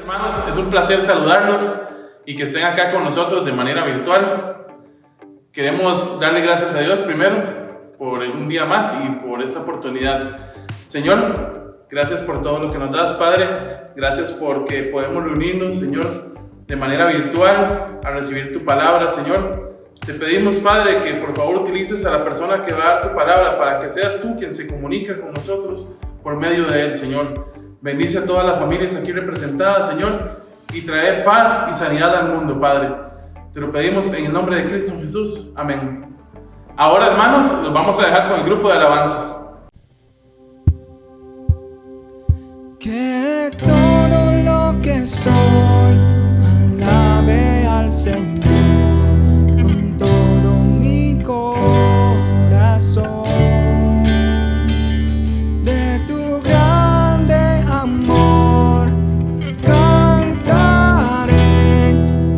Hermanos, es un placer saludarlos y que estén acá con nosotros de manera virtual. Queremos darle gracias a Dios primero por un día más y por esta oportunidad. Señor, gracias por todo lo que nos das, Padre. Gracias porque podemos reunirnos, Señor, de manera virtual a recibir tu palabra, Señor. Te pedimos, Padre, que por favor utilices a la persona que va a dar tu palabra para que seas tú quien se comunica con nosotros por medio de él, Señor. Bendice a todas las familias aquí representadas, Señor, y trae paz y sanidad al mundo, Padre. Te lo pedimos en el nombre de Cristo Jesús. Amén. Ahora, hermanos, nos vamos a dejar con el grupo de alabanza. Que todo lo que soy alabe al Señor con todo mi corazón. De tu grande amor cantaré,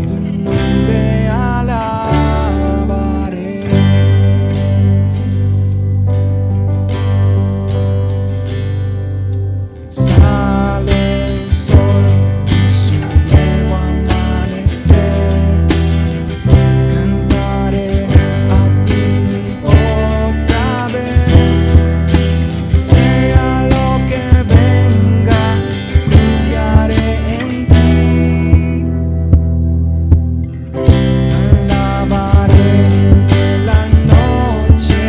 tu nombre alabaré. Sale el sol y su nuevo amanecer, cantaré a ti otra vez. Sea lo que venga, confiaré en ti. Alabaré en la noche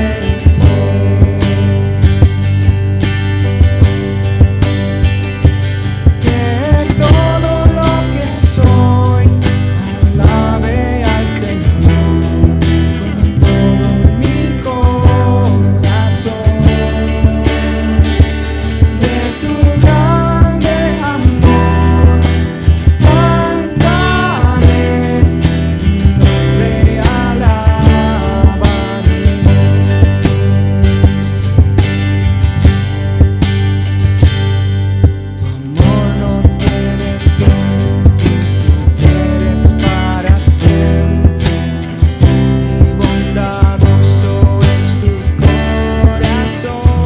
que todo lo que soy alabe al Señor con todo mi corazón. De tu grande amor cantaré, tu nombre alabaré. Tu amor no tiene fin y tú eres para siempre, y bondadoso es tu corazón.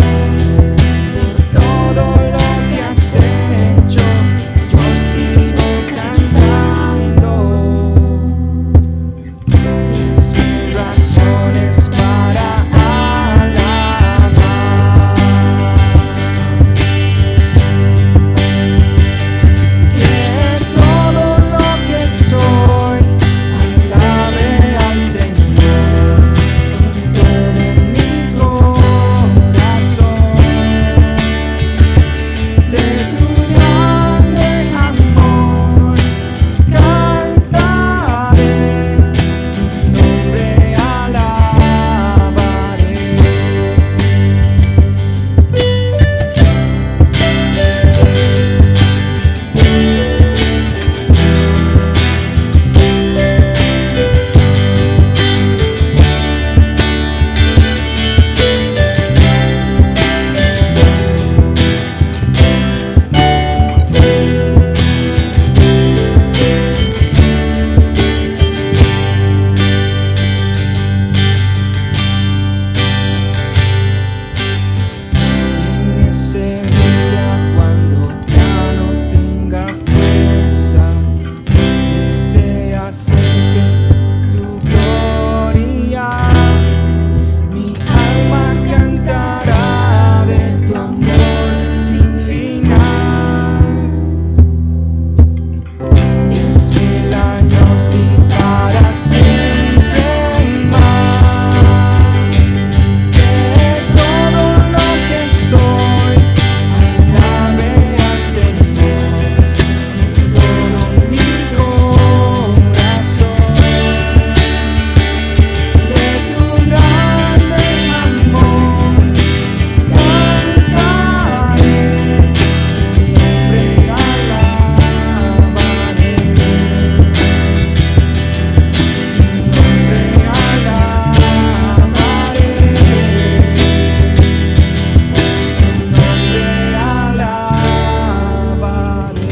Por todo lo que has hecho, yo sigo cantando. Es mil razones para alabar. Que todo lo que soy alabe al Señor con todo mi corazón. De tu grande amor cantaré, tu nombre alabaré. En ese día cuando ya no tenga fuerza, desea ser tu gloria. Mi alma cantará de tu amor sin final. 10,000 años y para siempre más. Que todo lo que soy alabe al Señor con todo mi corazón. De tu grande amor cantaré, tu nombre alabaré. Tu nombre alabaré. Tu nombre alabaré.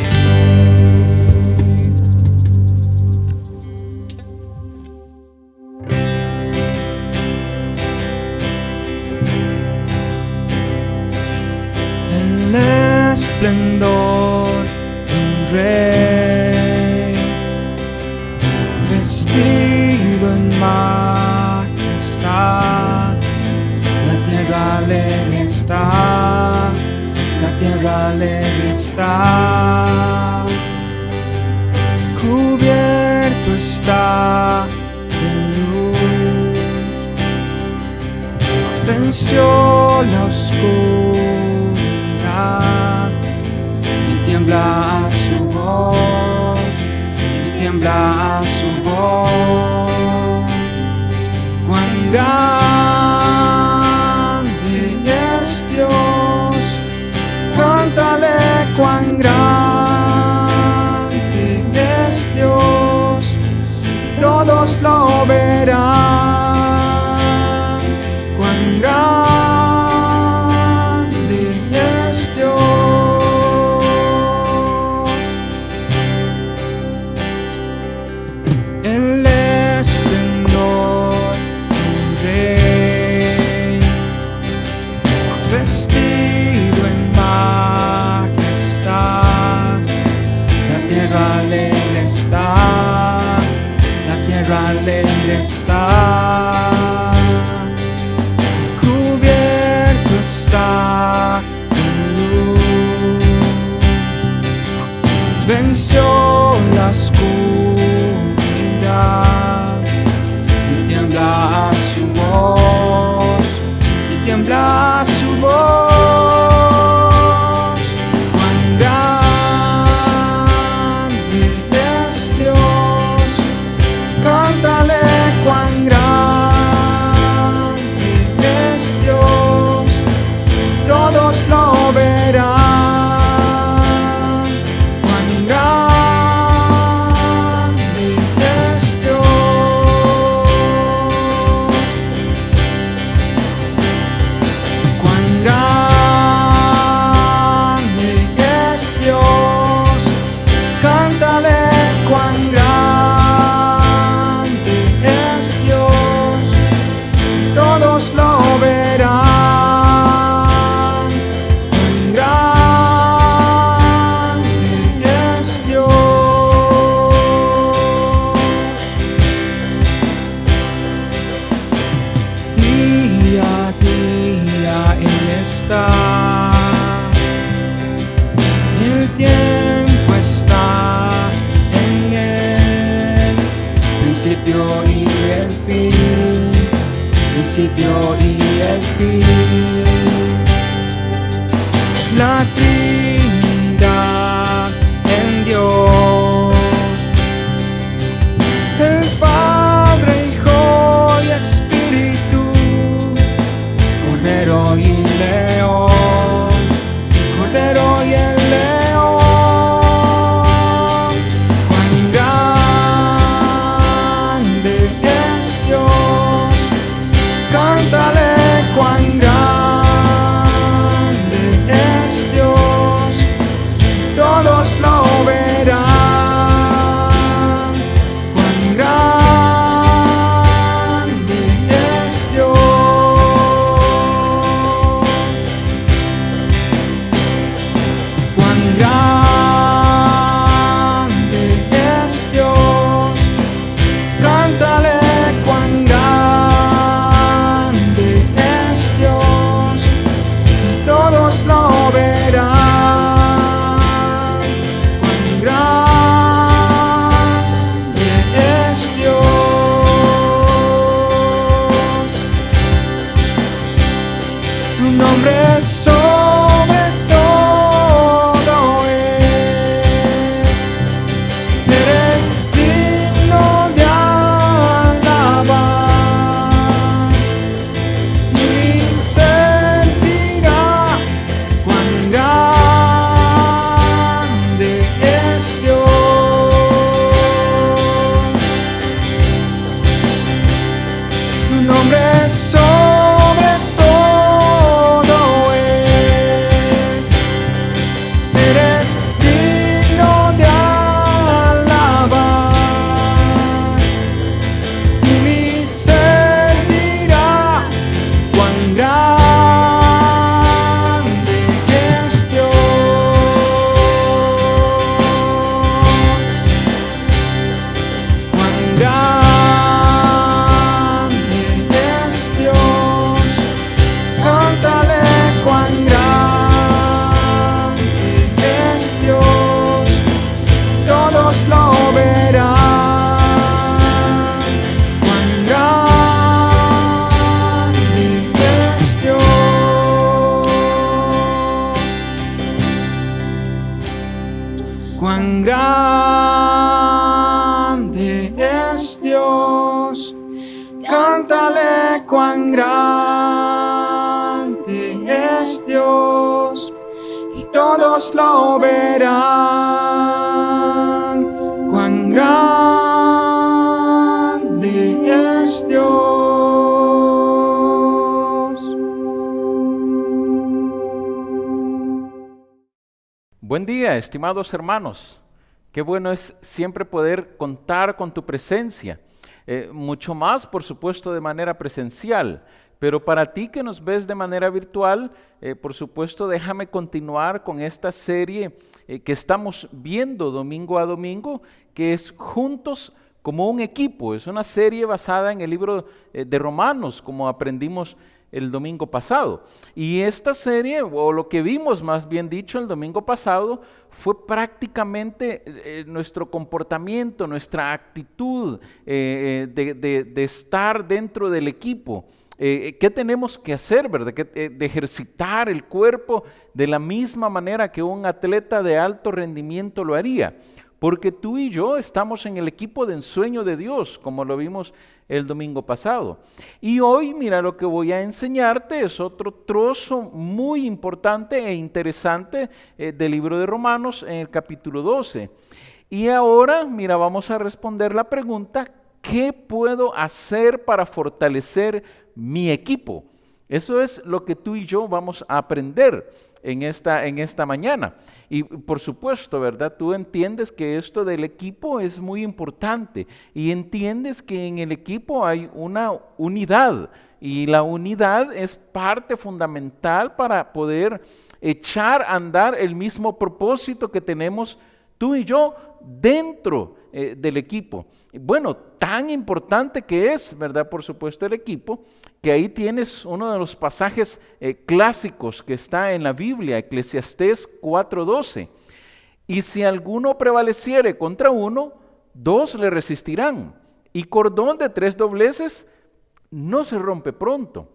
El esplendor de un rey vestido en majestad. La tierra alegre está, la tierra alegre está. Cubierto está de luz, venció la oscuridad y tiembla a su voz, y tiembla a su voz. Cuán grande es Dios, cántale cuán grande es Dios, y todos lo verán. Cuán grande es Dios. El esplendor del Rey, vestido en majestad. La tierra alegre está, la tierra alegre está. Cubierto está de luz, venció la oscuridad y tiembla a su voz, y tiembla a su voz. Cuán grande es Dios, cántale cuán grande es Dios, todos lo verán. Cuán grande es Dios. Cuán grande es Dios, cántale cuán grande es Dios, todos lo verán. Cuán grande es Dios. Día a día Él está, el tiempo está en Él, principio y el fin, principio y el fin. La Trinidad en Dios, el Padre, Hijo y Espíritu, Cordero y León, Cordero y el León. Cuán grande es Dios, cántale cuán grande es Dios, todos lo verán. Cuán grande es Dios. Cuán grande es Dios, cántale cuán grande es Dios, todos lo verán. Cuán grande es Dios. Tu nombre es sobre todo es, eres digno de alabar, y se dirá cuán grande es Dios. Tu nombre es sobre todo es, grande es Dios, y todos lo verán. Cuán grande es Dios. Buen día, estimados hermanos. Qué bueno es siempre poder contar con tu presencia. Mucho más, por supuesto, de manera presencial. Pero para ti que nos ves de manera virtual, por supuesto, déjame continuar con esta serie que estamos viendo domingo a domingo, que es Juntos como un equipo. Es una serie basada en el libro de Romanos, como aprendimos el domingo pasado. Y esta serie, o lo que vimos más bien dicho el domingo pasado, fue prácticamente nuestro comportamiento, nuestra actitud de estar dentro del equipo. ¿Qué tenemos que hacer, verdad? De ejercitar el cuerpo de la misma manera que un atleta de alto rendimiento lo haría. Porque tú y yo estamos en el equipo de ensueño de Dios, como lo vimos el domingo pasado. Y hoy, mira, lo que voy a enseñarte es otro trozo muy importante e interesante del libro de Romanos en el capítulo 12. Y ahora, mira, vamos a responder la pregunta, ¿qué puedo hacer para fortalecer mi equipo? Eso es lo que tú y yo vamos a aprender en esta mañana. Y por supuesto, ¿verdad? Tú entiendes que esto del equipo es muy importante y entiendes que en el equipo hay una unidad y la unidad es parte fundamental para poder echar a andar el mismo propósito que tenemos tú y yo dentro del equipo. Bueno, tan importante que es, ¿verdad? Por supuesto el equipo, que ahí tienes uno de los pasajes clásicos que está en la Biblia, Eclesiastés 4:12. Y si alguno prevaleciere contra uno, dos le resistirán. Y cordón de 3 dobleces no se rompe pronto.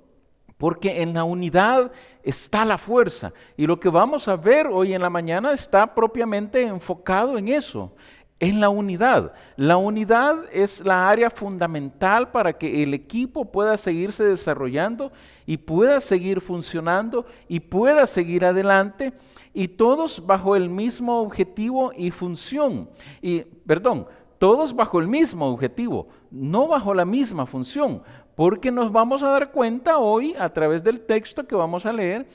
Porque en la unidad está la fuerza. Y lo que vamos a ver hoy en la mañana está propiamente enfocado en eso, en la unidad. La unidad es la área fundamental para que el equipo pueda seguirse desarrollando y pueda seguir funcionando y pueda seguir adelante y todos bajo el mismo objetivo y función. Todos bajo el mismo objetivo, no bajo la misma función. Porque nos vamos a dar cuenta hoy, a través del texto que vamos a leer,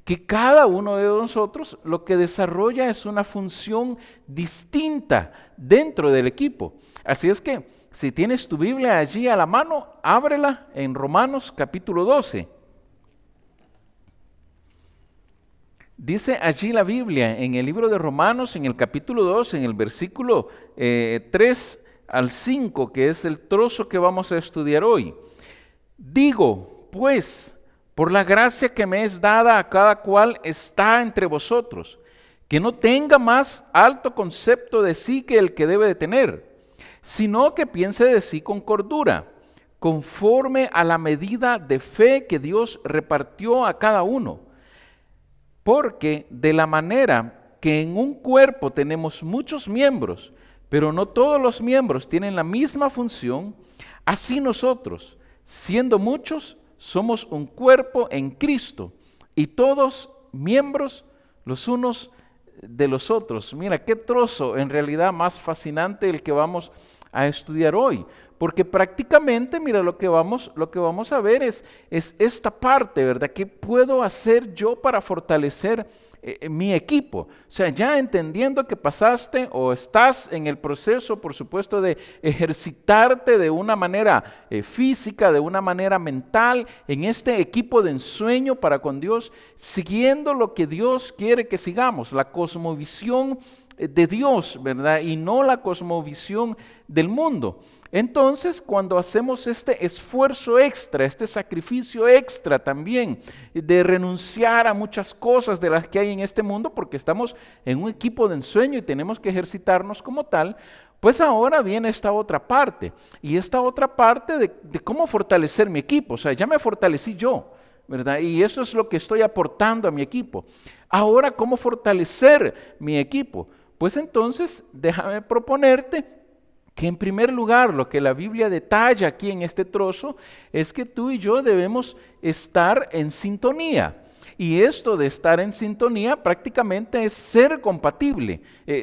que cada uno de nosotros lo que desarrolla es una función distinta dentro del equipo. Así es que, si tienes tu Biblia allí a la mano, ábrela en Romanos capítulo 12. Dice allí la Biblia, en el libro de Romanos, en el capítulo 12, en el versículo 3 al 5, que es el trozo que vamos a estudiar hoy. Digo, pues, por la gracia que me es dada a cada cual está entre vosotros, que no tenga más alto concepto de sí que el que debe de tener, sino que piense de sí con cordura, conforme a la medida de fe que Dios repartió a cada uno. Porque de la manera que en un cuerpo tenemos muchos miembros, pero no todos los miembros tienen la misma función, así nosotros, siendo muchos, somos un cuerpo en Cristo y todos miembros los unos de los otros. Mira, qué trozo en realidad más fascinante el que vamos a estudiar hoy, porque prácticamente, mira, lo que vamos a ver es esta parte, ¿verdad? ¿Qué puedo hacer yo para fortalecer mi equipo? O sea, ya entendiendo que pasaste o estás en el proceso, por supuesto, de ejercitarte de una manera física, de una manera mental, en este equipo de ensueño para con Dios, siguiendo lo que Dios quiere que sigamos, la cosmovisión de Dios, ¿verdad? Y no la cosmovisión del mundo. Entonces, cuando hacemos este esfuerzo extra, este sacrificio extra también, de renunciar a muchas cosas de las que hay en este mundo, porque estamos en un equipo de ensueño y tenemos que ejercitarnos como tal, pues ahora viene esta otra parte, y esta otra parte de cómo fortalecer mi equipo. O sea, ya me fortalecí yo, ¿verdad? Y eso es lo que estoy aportando a mi equipo. Ahora, ¿cómo fortalecer mi equipo? Pues entonces, déjame proponerte que en primer lugar lo que la Biblia detalla aquí en este trozo es que tú y yo debemos estar en sintonía. Y esto de estar en sintonía prácticamente es ser compatible.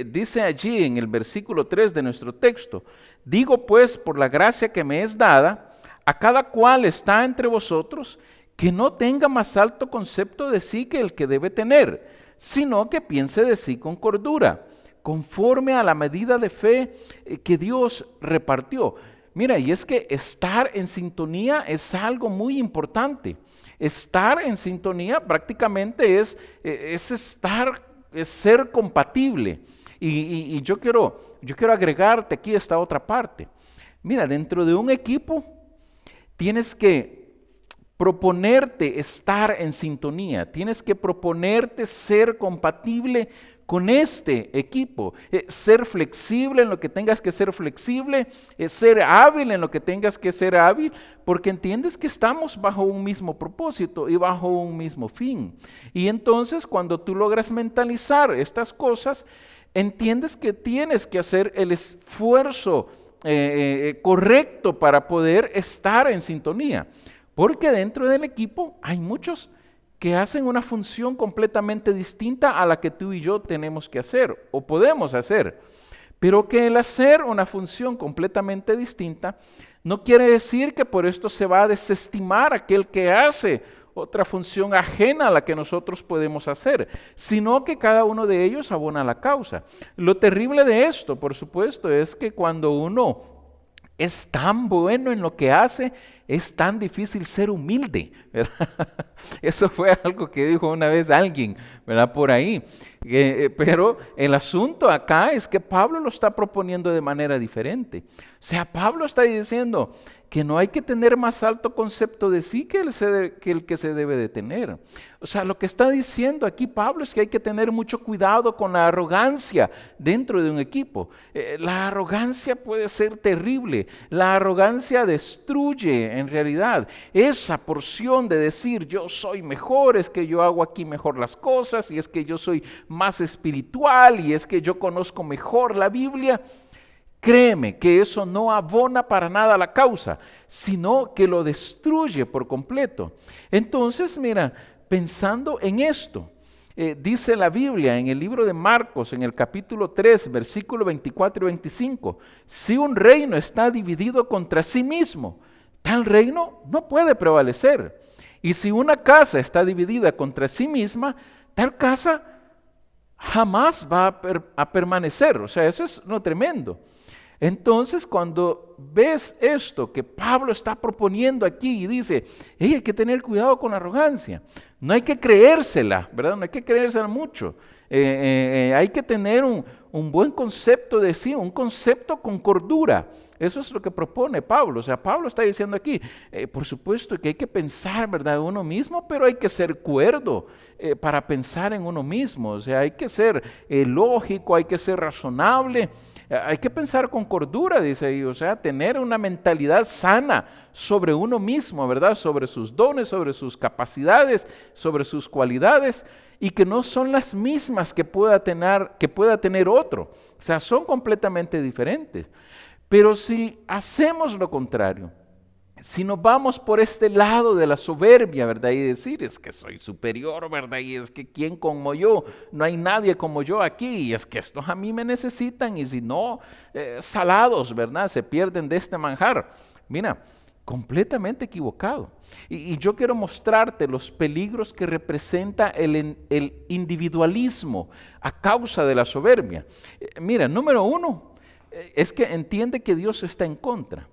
Dice allí en el versículo 3 de nuestro texto: digo pues, por la gracia que me es dada, a cada cual está entre vosotros, que no tenga más alto concepto de sí que el que debe tener, sino que piense de sí con cordura, conforme a la medida de fe que Dios repartió. Mira, y es que estar en sintonía es algo muy importante. Estar en sintonía prácticamente es ser compatible. Y yo quiero agregarte aquí esta otra parte. Mira, dentro de un equipo tienes que proponerte estar en sintonía, tienes que proponerte ser compatible con este equipo, ser flexible en lo que tengas que ser flexible, ser hábil en lo que tengas que ser hábil, porque entiendes que estamos bajo un mismo propósito y bajo un mismo fin. Y entonces cuando tú logras mentalizar estas cosas, entiendes que tienes que hacer el esfuerzo correcto para poder estar en sintonía, porque dentro del equipo hay muchos que hacen una función completamente distinta a la que tú y yo tenemos que hacer o podemos hacer, pero que el hacer una función completamente distinta no quiere decir que por esto se va a desestimar aquel que hace otra función ajena a la que nosotros podemos hacer, sino que cada uno de ellos abona la causa. Lo terrible de esto, por supuesto, es que cuando uno es tan bueno en lo que hace, es tan difícil ser humilde, ¿verdad? Eso fue algo que dijo una vez alguien, ¿verdad? Por ahí. Pero el asunto acá es que Pablo lo está proponiendo de manera diferente. O sea, Pablo está diciendo que no hay que tener más alto concepto de sí que el que se debe de tener. O sea, lo que está diciendo aquí Pablo es que hay que tener mucho cuidado con la arrogancia dentro de un equipo. La arrogancia puede ser terrible. La arrogancia destruye en realidad esa porción de decir yo soy mejor, es que yo hago aquí mejor las cosas, y es que yo soy más espiritual, y es que yo conozco mejor la Biblia. Créeme que eso no abona para nada a la causa, sino que lo destruye por completo. Entonces, mira, pensando en esto, dice la Biblia en el libro de Marcos, en el capítulo 3, versículo 24 y 25, si un reino está dividido contra sí mismo, tal reino no puede prevalecer. Y si una casa está dividida contra sí misma, tal casa jamás va a permanecer. O sea, eso es lo tremendo. Entonces, cuando ves esto que Pablo está proponiendo aquí y dice, hey, hay que tener cuidado con la arrogancia, no hay que creérsela, ¿verdad? No hay que creérsela mucho. Hay que tener un buen concepto de sí, un concepto con cordura. Eso es lo que propone Pablo. O sea, Pablo está diciendo aquí, por supuesto que hay que pensar, ¿verdad?, en uno mismo, pero hay que ser cuerdo para pensar en uno mismo. O sea, hay que ser lógico, hay que ser razonable. Hay que pensar con cordura, dice ahí, o sea, tener una mentalidad sana sobre uno mismo, ¿verdad? Sobre sus dones, sobre sus capacidades, sobre sus cualidades, y que no son las mismas que pueda tener otro. O sea, son completamente diferentes. Pero si hacemos lo contrario, si nos vamos por este lado de la soberbia, ¿verdad? Y decir, es que soy superior, ¿verdad? Y es que ¿quién como yo? No hay nadie como yo aquí. Y es que estos a mí me necesitan. Y si no, salados, ¿verdad? Se pierden de este manjar. Mira, completamente equivocado. Y yo quiero mostrarte los peligros que representa el individualismo a causa de la soberbia. Mira, número uno, es que entiende que Dios está en contra.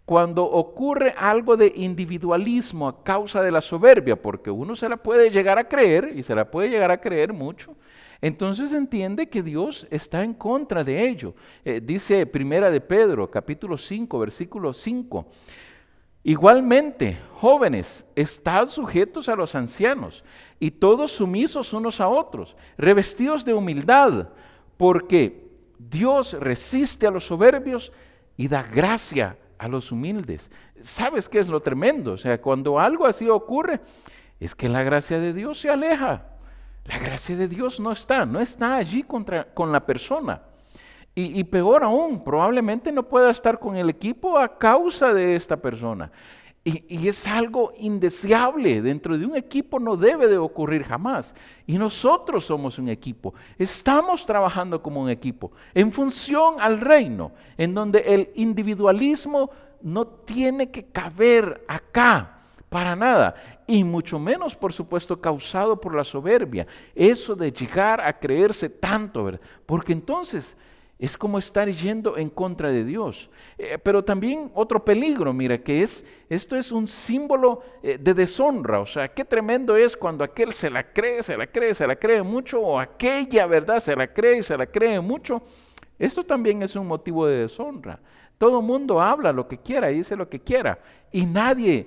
Cuando ocurre algo de individualismo a causa de la soberbia, porque uno se la puede llegar a creer, y se la puede llegar a creer mucho, entonces entiende que Dios está en contra de ello. Dice Primera de Pedro, capítulo 5, versículo 5, igualmente, jóvenes, estad sujetos a los ancianos, y todos sumisos unos a otros, revestidos de humildad, porque Dios resiste a los soberbios y da gracia a los humildes. ¿Sabes qué es lo tremendo? O sea, cuando algo así ocurre, es que la gracia de Dios se aleja. La gracia de Dios no está allí con la persona. Y peor aún, probablemente no pueda estar con el equipo a causa de esta persona. Y es algo indeseable. Dentro de un equipo no debe de ocurrir jamás. Y nosotros somos un equipo. Estamos trabajando como un equipo en función al reino, en donde el individualismo no tiene que caber acá para nada. Y mucho menos, por supuesto, causado por la soberbia. Eso de llegar a creerse tanto, ¿verdad? Porque entonces es como estar yendo en contra de Dios. Pero también otro peligro, mira, que esto es un símbolo de deshonra. O sea, qué tremendo es cuando aquel se la cree mucho, o aquella, ¿verdad? Se la cree mucho. Esto también es un motivo de deshonra. Todo el mundo habla lo que quiera y dice lo que quiera. Y nadie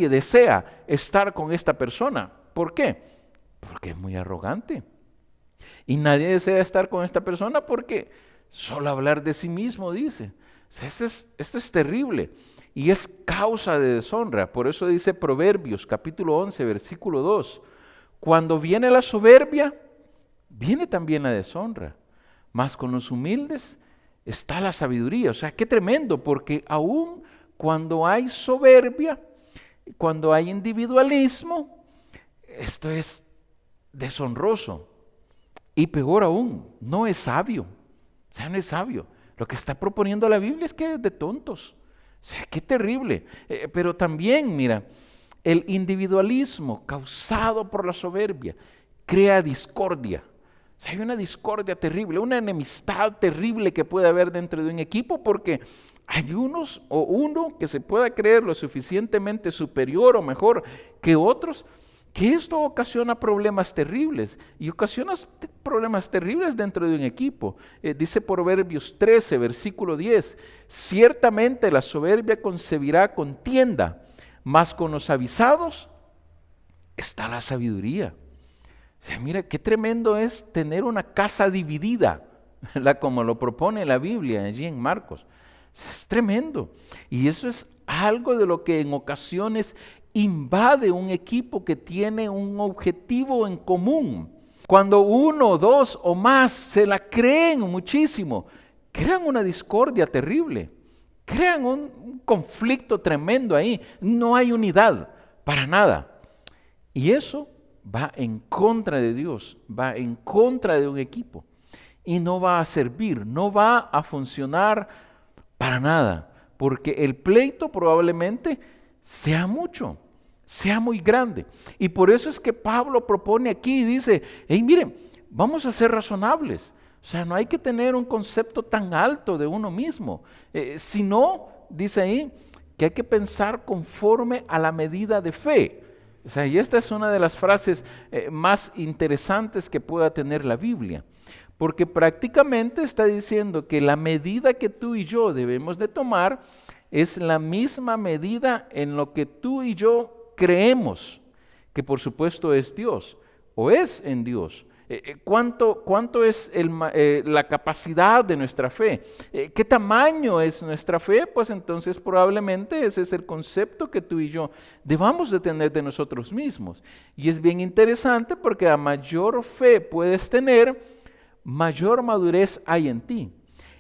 desea estar con esta persona. ¿Por qué? Porque es muy arrogante. Y nadie desea estar con esta persona porque solo hablar de sí mismo, dice. Esto es terrible y es causa de deshonra. Por eso dice Proverbios capítulo 11, versículo 2. Cuando viene la soberbia, viene también la deshonra. Mas con los humildes está la sabiduría. O sea, qué tremendo, porque aún cuando hay soberbia, cuando hay individualismo, esto es deshonroso. Y peor aún, no es sabio. O sea, no es sabio. Lo que está proponiendo la Biblia es que es de tontos. O sea, qué terrible. Pero también, mira, el individualismo causado por la soberbia crea discordia. O sea, hay una discordia terrible, una enemistad terrible que puede haber dentro de un equipo porque hay uno que se pueda creer lo suficientemente superior o mejor que otros, que esto ocasiona problemas terribles y ocasiona problemas terribles dentro de un equipo. Dice Proverbios 13, versículo 10, ciertamente la soberbia concebirá contienda, mas con los avisados está la sabiduría. O sea, mira, qué tremendo es tener una casa dividida, ¿verdad? Como lo propone la Biblia allí en Marcos. Es tremendo. Y eso es algo de lo que en ocasiones invade un equipo que tiene un objetivo en común. Cuando uno, dos o más se la creen muchísimo, crean una discordia terrible, crean un conflicto tremendo ahí. No hay unidad para nada. Y eso va en contra de Dios, va en contra de un equipo y no va a servir, no va a funcionar para nada, porque el pleito probablemente sea mucho, sea muy grande. Y por eso es que Pablo propone aquí y dice, hey, miren, vamos a ser razonables. O sea, no hay que tener un concepto tan alto de uno mismo, sino, dice ahí, que hay que pensar conforme a la medida de fe. O sea, y esta es una de las frases más interesantes que pueda tener la Biblia, porque prácticamente está diciendo que la medida que tú y yo debemos de tomar es la misma medida en lo que tú y yo creemos, que por supuesto es Dios, o es en Dios. ¿Cuánto es la capacidad de nuestra fe? ¿Qué tamaño es nuestra fe? Pues entonces probablemente ese es el concepto que tú y yo debamos de tener de nosotros mismos. Y es bien interesante porque a mayor fe puedes tener, mayor madurez hay en ti.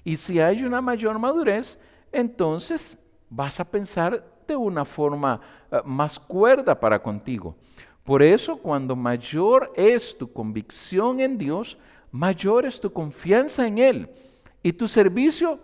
Y si hay una mayor madurez, entonces vas a pensar de una forma más cuerda para contigo. Por eso, cuando mayor es tu convicción en Dios, mayor es tu confianza en Él y tu servicio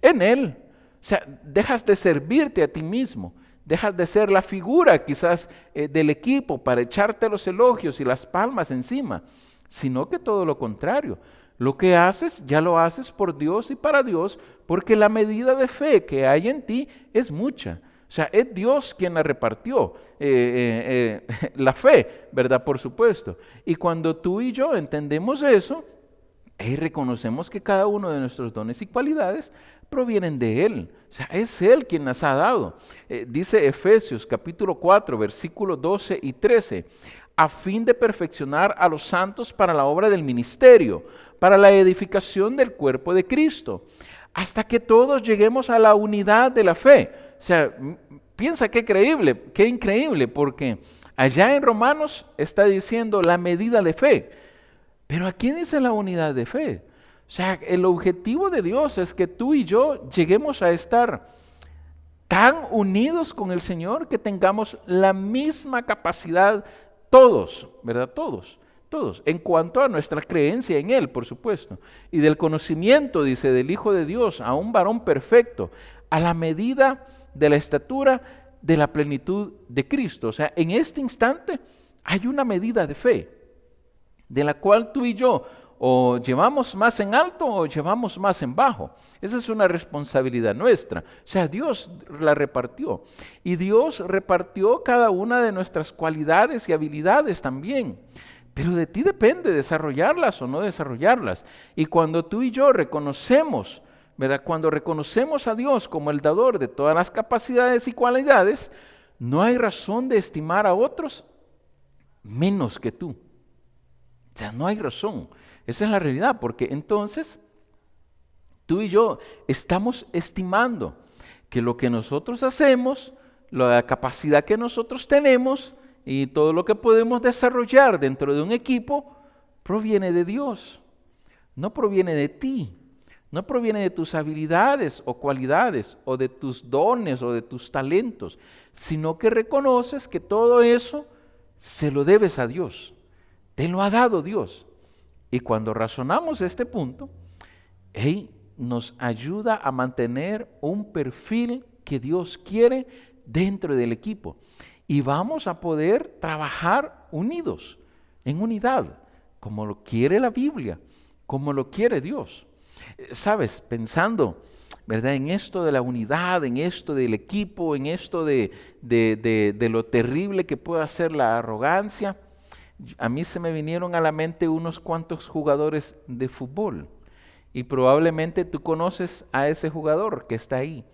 en Él. O sea, dejas de servirte a ti mismo, dejas de ser la figura quizás del equipo para echarte los elogios y las palmas encima, sino que todo lo contrario. Lo que haces, ya lo haces por Dios y para Dios, porque la medida de fe que hay en ti es mucha. O sea, es Dios quien la repartió, la fe, ¿verdad? Por supuesto. Y cuando tú y yo entendemos eso, y reconocemos que cada uno de nuestros dones y cualidades provienen de Él. O sea, es Él quien las ha dado. Dice Efesios capítulo 4, versículos 12 y 13, a fin de perfeccionar a los santos para la obra del ministerio, para la edificación del cuerpo de Cristo, hasta que todos lleguemos a la unidad de la fe. O sea, piensa qué increíble, porque allá en Romanos está diciendo la medida de fe, pero aquí dice la unidad de fe. O sea, el objetivo de Dios es que tú y yo lleguemos a estar tan unidos con el Señor que tengamos la misma capacidad todos, ¿verdad? Todos, en cuanto a nuestra creencia en Él, por supuesto, y del conocimiento, dice, del Hijo de Dios, a un varón perfecto, a la medida de la estatura de la plenitud de Cristo. O sea, en este instante hay una medida de fe, de la cual tú y yo o llevamos más en alto o llevamos más en bajo. Esa es una responsabilidad nuestra. O sea, Dios la repartió. Y Dios repartió cada una de nuestras cualidades y habilidades también. Pero de ti depende desarrollarlas o no desarrollarlas. Y cuando tú y yo reconocemos, ¿verdad? Cuando reconocemos a Dios como el dador de todas las capacidades y cualidades, no hay razón de estimar a otros menos que tú. O sea, no hay razón. Esa es la realidad, porque entonces tú y yo estamos estimando que lo que nosotros hacemos, la capacidad que nosotros tenemos y todo lo que podemos desarrollar dentro de un equipo proviene de Dios, no proviene de ti, no proviene de tus habilidades o cualidades o de tus dones o de tus talentos, sino que reconoces que todo eso se lo debes a Dios, te lo ha dado Dios. Y cuando razonamos este punto, nos ayuda a mantener un perfil que Dios quiere dentro del equipo. Y vamos a poder trabajar unidos, en unidad, como lo quiere la Biblia, como lo quiere Dios. Sabes, pensando, ¿verdad?, en esto de la unidad, en esto del equipo, en esto de lo terrible que puede hacer la arrogancia, a mí se me vinieron a la mente unos cuantos jugadores de fútbol y probablemente tú conoces a ese jugador que está ahí,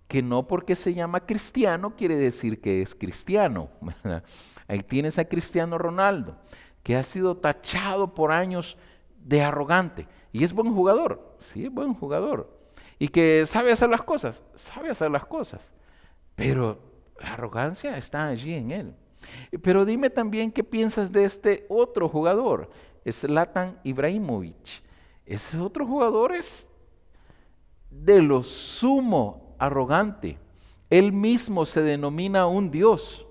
que no porque se llama Cristiano quiere decir que es cristiano, ¿verdad? Ahí tienes a Cristiano Ronaldo, que ha sido tachado por años de arrogante y es buen jugador, sí, es buen jugador, y que sabe hacer las cosas, pero la arrogancia está allí en él. Pero dime también qué piensas de este otro jugador, Zlatan Ibrahimovic. Ese otro jugador es de lo sumo arrogante. Él mismo se denomina un dios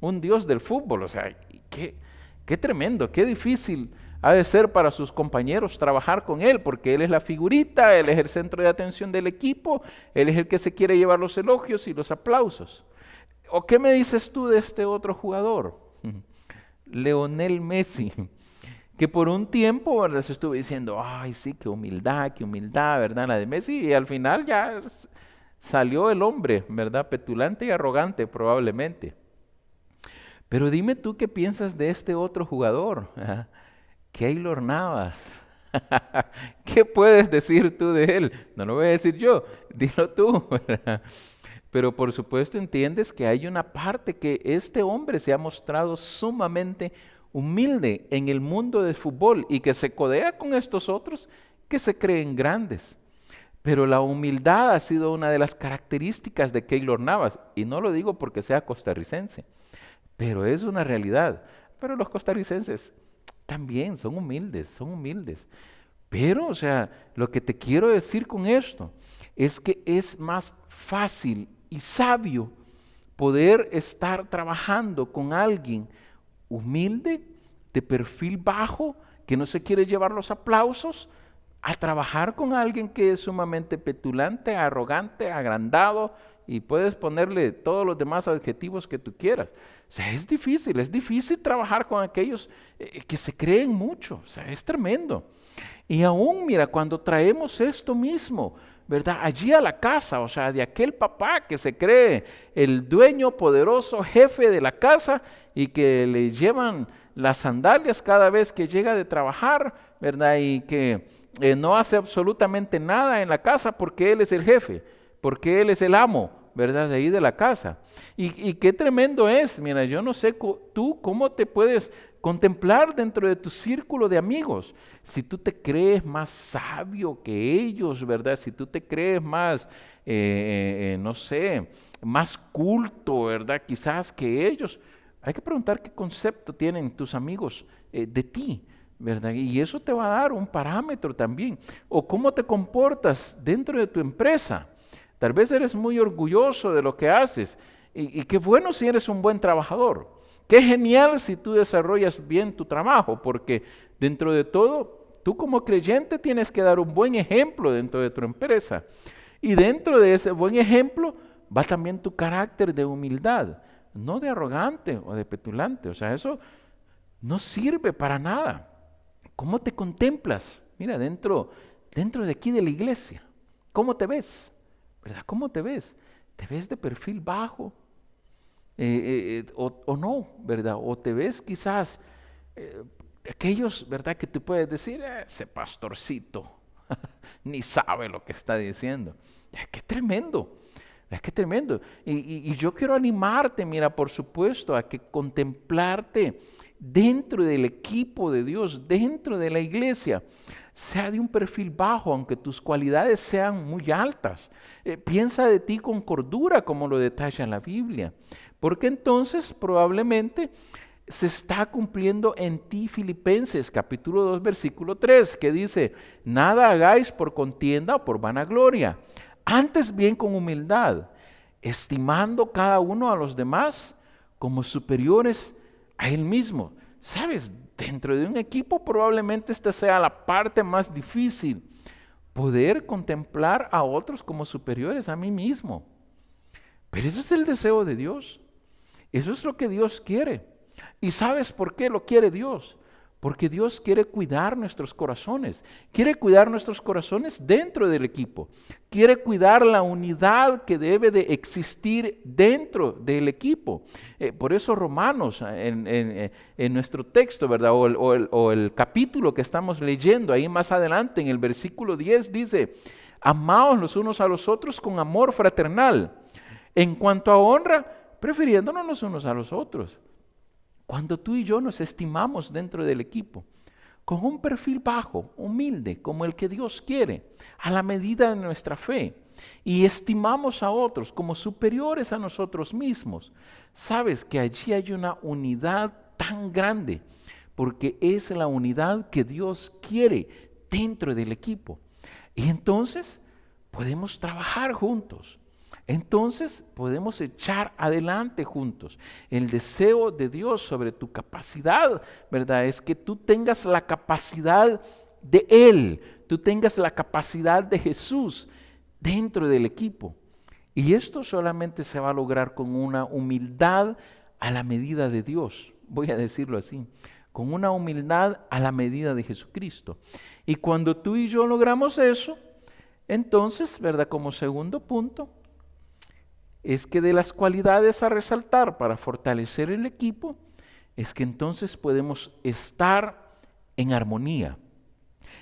del fútbol. O sea, qué tremendo, qué difícil ha de ser para sus compañeros trabajar con él, porque él es la figurita, él es el centro de atención del equipo, él es el que se quiere llevar los elogios y los aplausos. ¿O qué me dices tú de este otro jugador? Lionel Messi, que por un tiempo, ¿verdad?, se estuvo diciendo, ay sí, qué humildad, ¿verdad?, la de Messi, y al final ya salió el hombre, ¿verdad?, petulante y arrogante probablemente. Pero dime tú qué piensas de este otro jugador, Keylor Navas. ¿Qué puedes decir tú de él? No lo voy a decir yo, dilo tú, ¿verdad? Pero por supuesto entiendes que hay una parte que este hombre se ha mostrado sumamente humilde en el mundo del fútbol y que se codea con estos otros que se creen grandes. Pero la humildad ha sido una de las características de Keylor Navas, y no lo digo porque sea costarricense, pero es una realidad. Pero los costarricenses también son humildes. Pero, o sea, lo que te quiero decir con esto es que es más fácil y sabio poder estar trabajando con alguien humilde, de perfil bajo, que no se quiere llevar los aplausos, a trabajar con alguien que es sumamente petulante, arrogante, agrandado, y puedes ponerle todos los demás adjetivos que tú quieras. O sea, es difícil trabajar con aquellos que se creen mucho, o sea, es tremendo. Y aún, mira, cuando traemos esto mismo, ¿verdad?, allí a la casa, o sea, de aquel papá que se cree el dueño poderoso, jefe de la casa y que le llevan las sandalias cada vez que llega de trabajar, ¿verdad?, y que no hace absolutamente nada en la casa porque él es el jefe, porque él es el amo, ¿verdad?, de ahí de la casa. Y qué tremendo es, mira, yo no sé tú cómo te puedes contemplar dentro de tu círculo de amigos. Si tú te crees más sabio que ellos, ¿verdad? Si tú te crees más, no sé, más culto, ¿verdad?, quizás que ellos. Hay que preguntar qué concepto tienen tus amigos de ti, ¿verdad? Y eso te va a dar un parámetro también. O cómo te comportas dentro de tu empresa. Tal vez eres muy orgulloso de lo que haces. Y qué bueno si eres un buen trabajador. Qué genial si tú desarrollas bien tu trabajo, porque dentro de todo, tú como creyente tienes que dar un buen ejemplo dentro de tu empresa. Y dentro de ese buen ejemplo va también tu carácter de humildad, no de arrogante o de petulante. O sea, eso no sirve para nada. ¿Cómo te contemplas? Mira, dentro de aquí de la iglesia, ¿cómo te ves? ¿Verdad? ¿Cómo te ves? ¿Te ves de perfil bajo? O no, ¿verdad? O te ves quizás aquellos, ¿verdad? Que tú puedes decir, ese pastorcito ni sabe lo que está diciendo. ¡Qué tremendo! ¡Qué tremendo! Y yo quiero animarte, mira, por supuesto, a que contemplarte dentro del equipo de Dios, dentro de la iglesia, sea de un perfil bajo, aunque tus cualidades sean muy altas. Piensa de ti con cordura, como lo detalla la Biblia, porque entonces probablemente se está cumpliendo en ti Filipenses capítulo 2 versículo 3, que dice: nada hagáis por contienda o por vanagloria, antes bien con humildad, estimando cada uno a los demás como superiores a él mismo. ¿Sabes? Dentro de un equipo probablemente esta sea la parte más difícil, poder contemplar a otros como superiores a mí mismo. Pero ese es el deseo de Dios. Eso es lo que Dios quiere. ¿Y sabes por qué lo quiere Dios? Porque Dios quiere cuidar nuestros corazones. Quiere cuidar nuestros corazones dentro del equipo. Quiere cuidar la unidad que debe de existir dentro del equipo. Por eso Romanos, en nuestro texto, ¿verdad? O el capítulo que estamos leyendo ahí más adelante, en el versículo 10, dice: amaos los unos a los otros con amor fraternal. En cuanto a honra, prefiriéndonos los unos a los otros. Cuando tú y yo nos estimamos dentro del equipo, con un perfil bajo, humilde, como el que Dios quiere, a la medida de nuestra fe, y estimamos a otros como superiores a nosotros mismos, sabes que allí hay una unidad tan grande, porque es la unidad que Dios quiere dentro del equipo. Y entonces podemos trabajar juntos. Entonces podemos echar adelante juntos. El deseo de Dios sobre tu capacidad, ¿verdad? Es que tú tengas la capacidad de Él, tú tengas la capacidad de Jesús dentro del equipo. Y esto solamente se va a lograr con una humildad a la medida de Dios, voy a decirlo así, con una humildad a la medida de Jesucristo. Y cuando tú y yo logramos eso, entonces, ¿verdad? Como segundo punto, es que de las cualidades a resaltar para fortalecer el equipo, es que entonces podemos estar en armonía.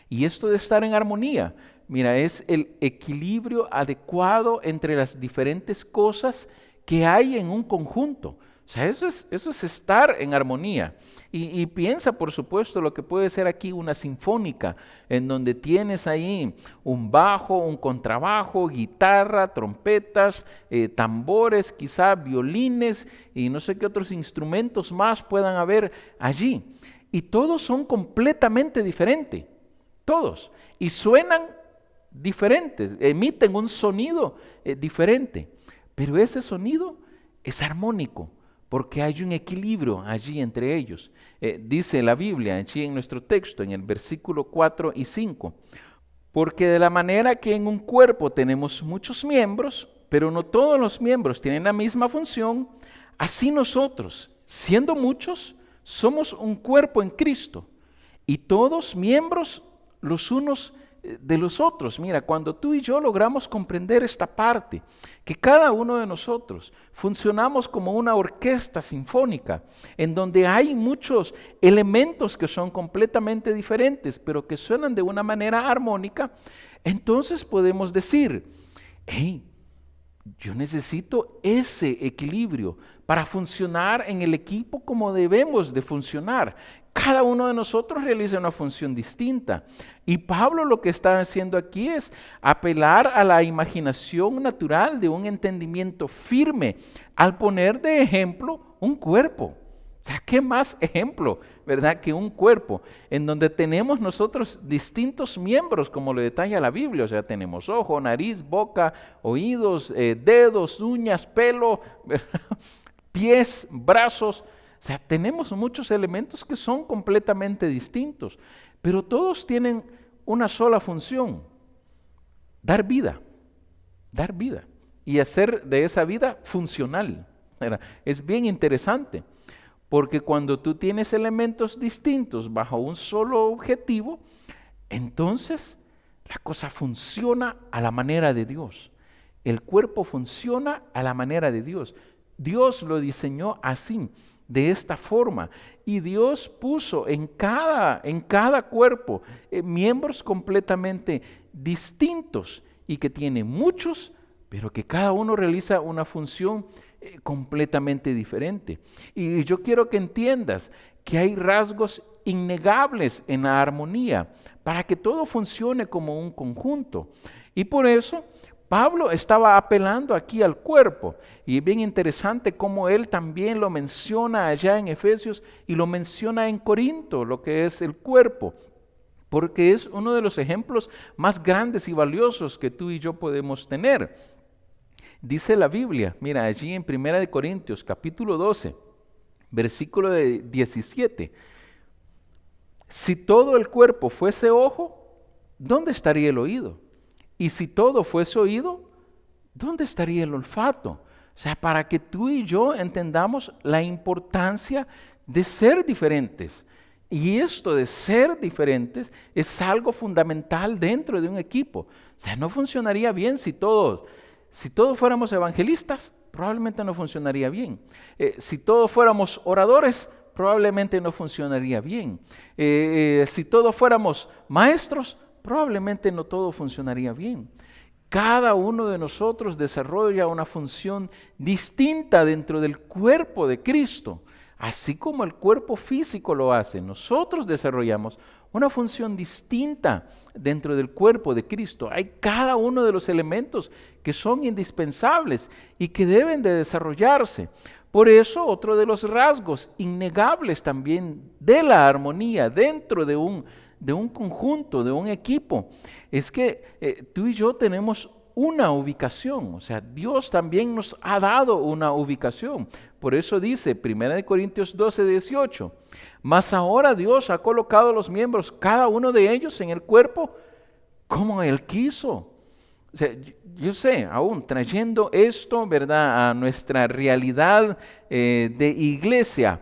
Y esto de estar en armonía, mira, es el equilibrio adecuado entre las diferentes cosas que hay en un conjunto. O sea, eso es estar en armonía. Y piensa, por supuesto, lo que puede ser aquí una sinfónica, en donde tienes ahí un bajo, un contrabajo, guitarra, trompetas, tambores, quizá violines y no sé qué otros instrumentos más puedan haber allí. Y todos son completamente diferentes, todos. Y suenan diferentes, emiten un sonido diferente. Pero ese sonido es armónico, porque hay un equilibrio allí entre ellos. Dice la Biblia, allí en nuestro texto, en el versículo 4 y 5, porque de la manera que en un cuerpo tenemos muchos miembros, pero no todos los miembros tienen la misma función, así nosotros, siendo muchos, somos un cuerpo en Cristo, y todos miembros los unos de los otros. Mira, cuando tú y yo logramos comprender esta parte, que cada uno de nosotros funcionamos como una orquesta sinfónica, en donde hay muchos elementos que son completamente diferentes, pero que suenan de una manera armónica, entonces podemos decir: hey, yo necesito ese equilibrio para funcionar en el equipo como debemos de funcionar. Cada uno de nosotros realiza una función distinta. Y Pablo lo que está haciendo aquí es apelar a la imaginación natural de un entendimiento firme al poner de ejemplo un cuerpo. sea, ¿qué más ejemplo, verdad, que un cuerpo en donde tenemos nosotros distintos miembros, como lo detalla la Biblia? O sea, tenemos ojo, nariz, boca, oídos, dedos, uñas, pelo, ¿verdad? Pies, brazos. O sea, tenemos muchos elementos que son completamente distintos, pero todos tienen una sola función: dar vida y hacer de esa vida funcional. Es bien interesante, porque cuando tú tienes elementos distintos bajo un solo objetivo, entonces la cosa funciona a la manera de Dios. El cuerpo funciona a la manera de Dios. Dios lo diseñó así, de esta forma, y Dios puso en cada cuerpo miembros completamente distintos y que tienen muchos, pero que cada uno realiza una función completamente diferente. Y yo quiero que entiendas que hay rasgos innegables en la armonía para que todo funcione como un conjunto. Y por eso Pablo estaba apelando aquí al cuerpo, y es bien interesante cómo él también lo menciona allá en Efesios y lo menciona en Corinto, lo que es el cuerpo, porque es uno de los ejemplos más grandes y valiosos que tú y yo podemos tener. Dice la Biblia, mira, allí en 1 Corintios capítulo 12, versículo 17, si todo el cuerpo fuese ojo, ¿dónde estaría el oído? Y si todo fuese oído, ¿dónde estaría el olfato? O sea, para que tú y yo entendamos la importancia de ser diferentes. Y esto de ser diferentes es algo fundamental dentro de un equipo. O sea, no funcionaría bien si todos fuéramos evangelistas, probablemente no funcionaría bien. Si todos fuéramos oradores, probablemente no funcionaría bien. Si todos fuéramos maestros, probablemente no todo funcionaría bien. Cada uno de nosotros desarrolla una función distinta dentro del cuerpo de Cristo, así como el cuerpo físico lo hace. Nosotros desarrollamos una función distinta dentro del cuerpo de Cristo. Hay cada uno de los elementos que son indispensables y que deben de desarrollarse. Por eso, otro de los rasgos innegables también de la armonía dentro de un conjunto, de un equipo, es que tú y yo tenemos una ubicación. O sea, Dios también nos ha dado una ubicación. Por eso dice 1 Corintios 12, 18, mas ahora Dios ha colocado los miembros, cada uno de ellos en el cuerpo, como Él quiso. O sea, yo sé, aún trayendo esto, ¿verdad?, a nuestra realidad de iglesia.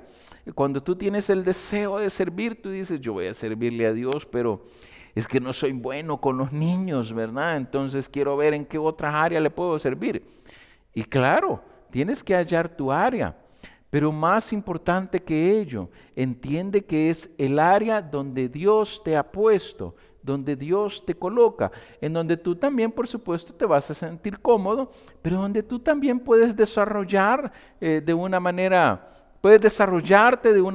Cuando tú tienes el deseo de servir, tú dices, yo voy a servirle a Dios, pero es que no soy bueno con los niños, ¿verdad? Entonces quiero ver en qué otra área le puedo servir. Y claro, tienes que hallar tu área, pero más importante que ello, entiende que es el área donde Dios te ha puesto, donde Dios te coloca, en donde tú también, por supuesto, te vas a sentir cómodo, pero donde tú también puedes desarrollarte de una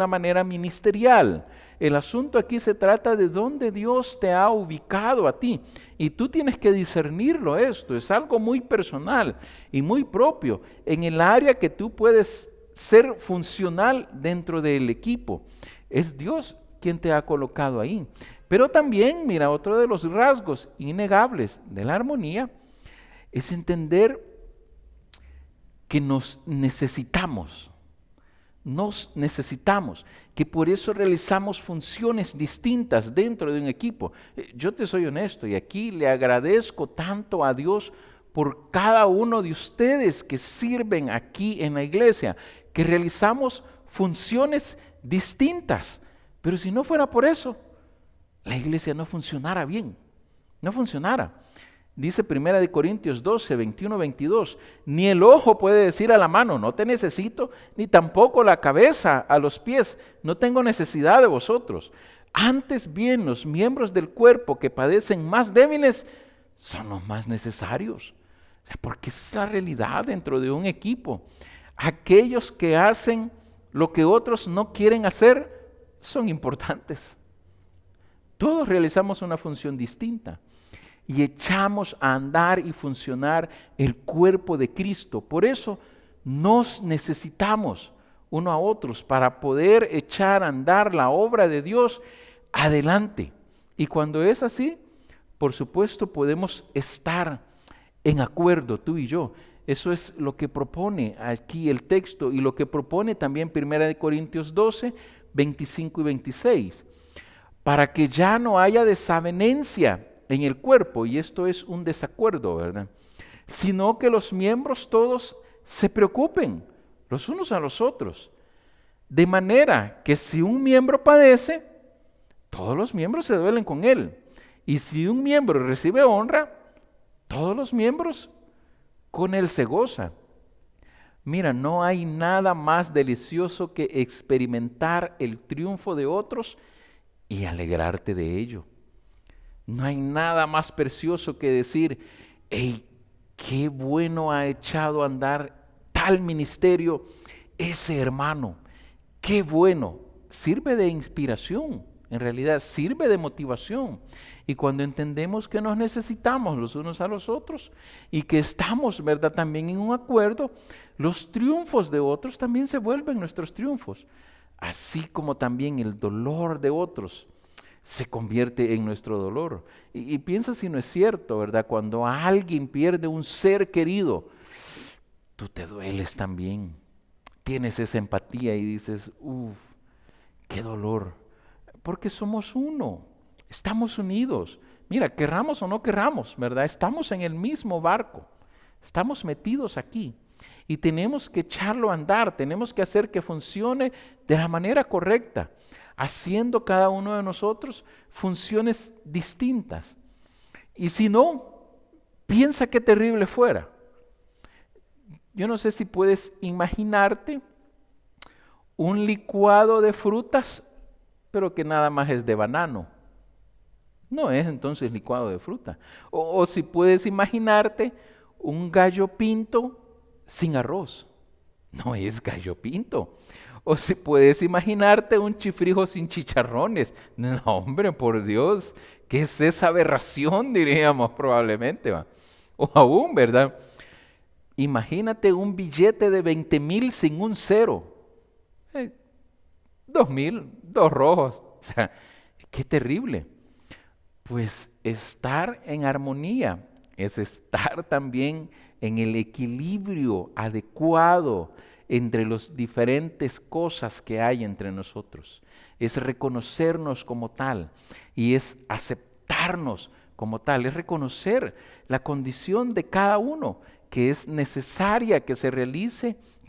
manera ministerial. El asunto aquí se trata de dónde Dios te ha ubicado a ti, y tú tienes que discernirlo. Esto es algo muy personal y muy propio en el área que tú puedes ser funcional dentro del equipo. Es Dios quien te ha colocado ahí. Pero también, mira, otro de los rasgos innegables de la armonía es entender que nos necesitamos, que por eso realizamos funciones distintas dentro de un equipo. Yo te soy honesto y aquí le agradezco tanto a Dios por cada uno de ustedes que sirven aquí en la iglesia, que realizamos funciones distintas. Pero si no fuera por eso, la iglesia no funcionara bien, no funcionara. Dice 1 Corintios 12, 21, 22, ni el ojo puede decir a la mano, no te necesito, ni tampoco la cabeza a los pies, no tengo necesidad de vosotros. Antes bien, los miembros del cuerpo que padecen más débiles son los más necesarios. O sea, porque esa es la realidad dentro de un equipo. Aquellos que hacen lo que otros no quieren hacer son importantes. Todos realizamos una función distinta y echamos a andar y funcionar el cuerpo de Cristo. Por eso nos necesitamos uno a otros para poder echar a andar la obra de Dios adelante. Y cuando es así, por supuesto podemos estar en acuerdo tú y yo. Eso es lo que propone aquí el texto y lo que propone también 1 Corintios 12, 25 y 26. Para que ya no haya desavenencia en el cuerpo, y esto es un desacuerdo, ¿verdad? Sino que los miembros todos se preocupen los unos a los otros. De manera que si un miembro padece, todos los miembros se duelen con él. Y si un miembro recibe honra, todos los miembros con él se gozan. Mira, no hay nada más delicioso que experimentar el triunfo de otros y alegrarte de ello. No hay nada más precioso que decir, hey, qué bueno ha echado a andar tal ministerio ese hermano, qué bueno. Sirve de inspiración, en realidad sirve de motivación. Y cuando entendemos que nos necesitamos los unos a los otros y que estamos, ¿verdad?, también en un acuerdo, los triunfos de otros también se vuelven nuestros triunfos, así como también el dolor de otros se convierte en nuestro dolor. Y piensa si no es cierto, ¿verdad? Cuando alguien pierde un ser querido, tú te dueles también. Tienes esa empatía y dices, uff, qué dolor. Porque somos uno, estamos unidos. Mira, querramos o no querramos, ¿verdad? Estamos en el mismo barco, estamos metidos aquí. Y tenemos que echarlo a andar, tenemos que hacer que funcione de la manera correcta, haciendo cada uno de nosotros funciones distintas. Y si no, piensa qué terrible fuera. Yo no sé si puedes imaginarte un licuado de frutas, pero que nada más es de banano. No es entonces licuado de fruta. O si puedes imaginarte un gallo pinto sin arroz. No es gallo pinto. O si puedes imaginarte un chifrijo sin chicharrones. No, hombre, por Dios, ¿qué es esa aberración? Diríamos probablemente, ¿va? O aún, ¿verdad? Imagínate un billete de 20,000 sin un cero. 2,000, 2 rojos. O sea, qué terrible. Pues estar en armonía es estar también en el equilibrio adecuado entre las diferentes cosas que hay entre nosotros. Es reconocernos como tal y es aceptarnos como tal, es reconocer la condición de cada uno, que es necesaria que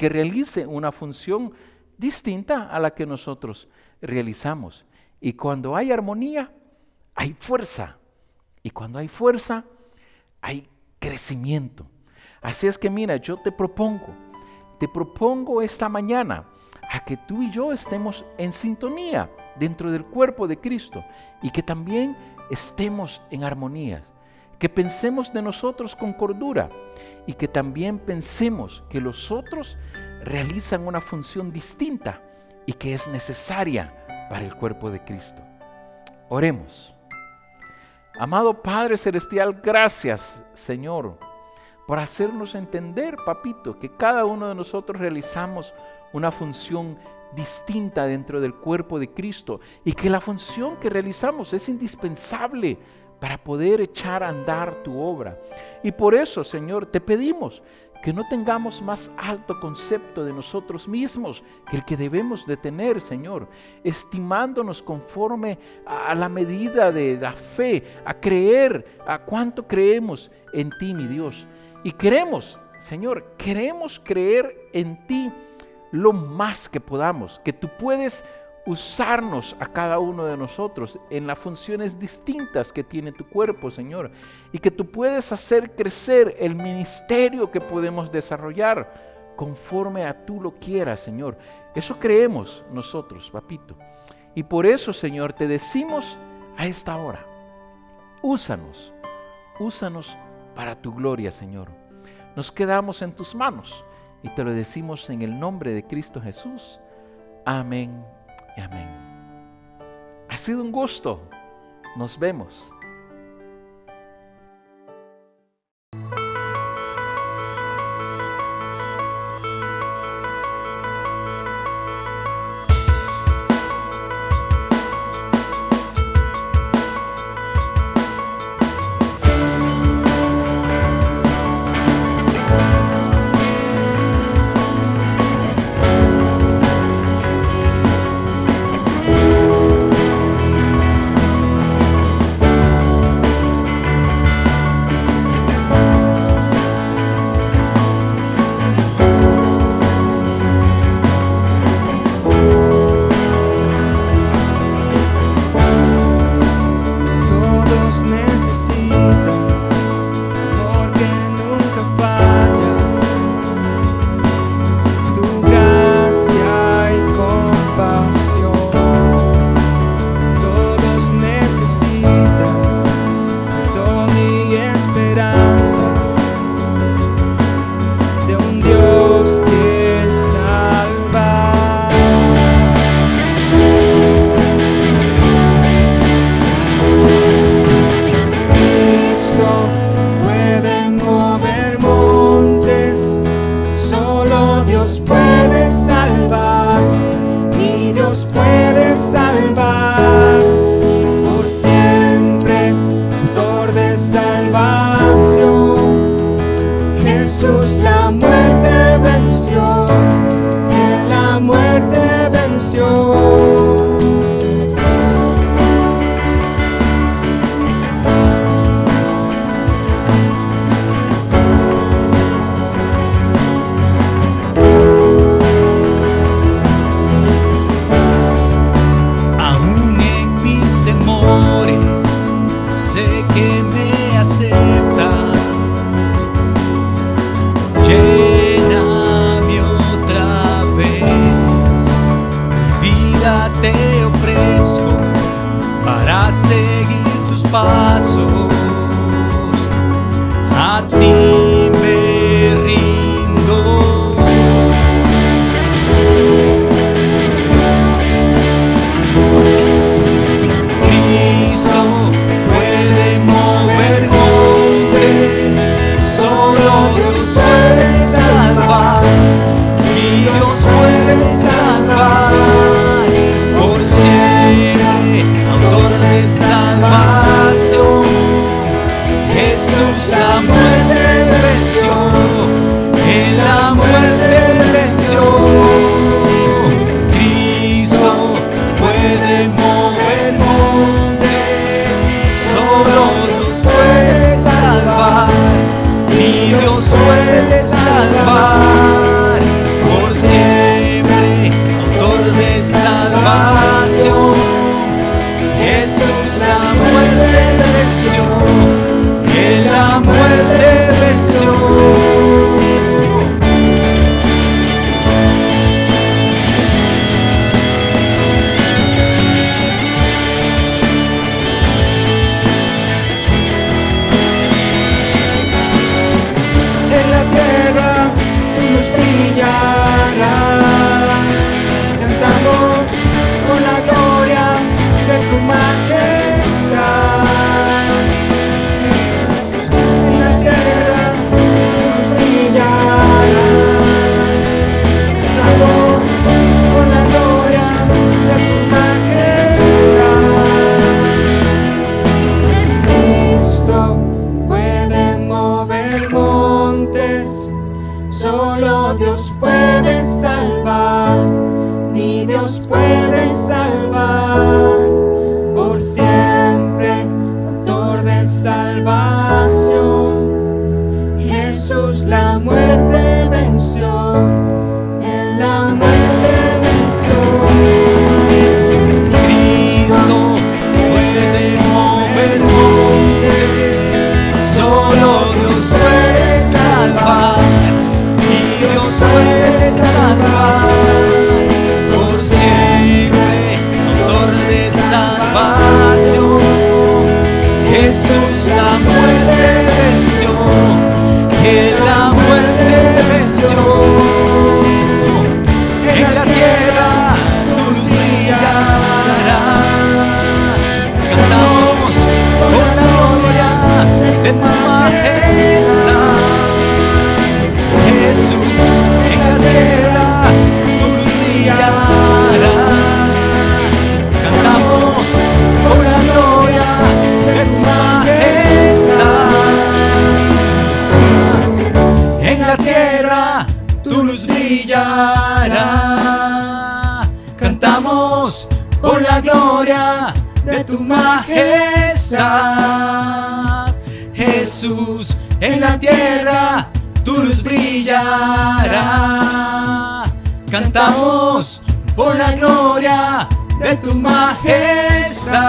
realice una función distinta a la que nosotros realizamos. Y cuando hay armonía, hay fuerza. Y cuando hay fuerza, hay crecimiento. Así es que mira, yo te propongo esta mañana a que tú y yo estemos en sintonía dentro del cuerpo de Cristo y que también estemos en armonía, que pensemos de nosotros con cordura y que también pensemos que los otros realizan una función distinta y que es necesaria para el cuerpo de Cristo. Oremos. Amado Padre Celestial, gracias, Señor, por hacernos entender, papito, que cada uno de nosotros realizamos una función distinta dentro del cuerpo de Cristo y que la función que realizamos es indispensable para poder echar a andar tu obra. Y por eso, Señor, te pedimos que no tengamos más alto concepto de nosotros mismos que el que debemos de tener, Señor, estimándonos conforme a la medida de la fe, a creer, a cuánto creemos en ti, mi Dios. Y queremos, Señor, queremos creer en ti lo más que podamos, que tú puedes usarnos a cada uno de nosotros en las funciones distintas que tiene tu cuerpo, Señor, y que tú puedes hacer crecer el ministerio que podemos desarrollar conforme a tú lo quieras, Señor. Eso creemos nosotros, papito. Y por eso, Señor, te decimos a esta hora, úsanos para tu gloria, Señor. Nos quedamos en tus manos y te lo decimos en el nombre de Cristo Jesús. Amén y amén. Ha sido un gusto. Nos vemos. temores, sé que me aceptas. Lléname otra vez, mi vida te ofrezco para seguir tus pasos. A ti me rindo. Cristo puede mover montes, solo Dios puede salvar, mi Dios puede salvar por siempre, autor de salvación. Jesús la muerte venció, en la muerte venció. Cristo puede mover montes, solo Dios puede salvar, mi Dios puede salvar por siempre, autor de salvación. Jesús la muerte venció, en la muerte venció. En la tierra tu luz brillará, cantamos con la gloria de tu majestad. Solo Dios puede salvar, mi Dios puede salvar por siempre, autor de salvación. Jesús la muerte venció, en la muerte venció. Cristo puede mover montes, solo Dios puede salvar, Dios puede salvar por siempre, autor de salvación. Jesús la muerte venció, en la muerte venció. En la tierra tu luz brillará, cantamos con la gloria de tu majestad. Jesús, en la tierra tu luz brillará, cantamos por la gloria de tu majestad. En la tierra tu luz brillará, cantamos por la gloria de tu majestad. Jesús, en la tierra tu luz brillará, cantamos por la gloria de tu majestad.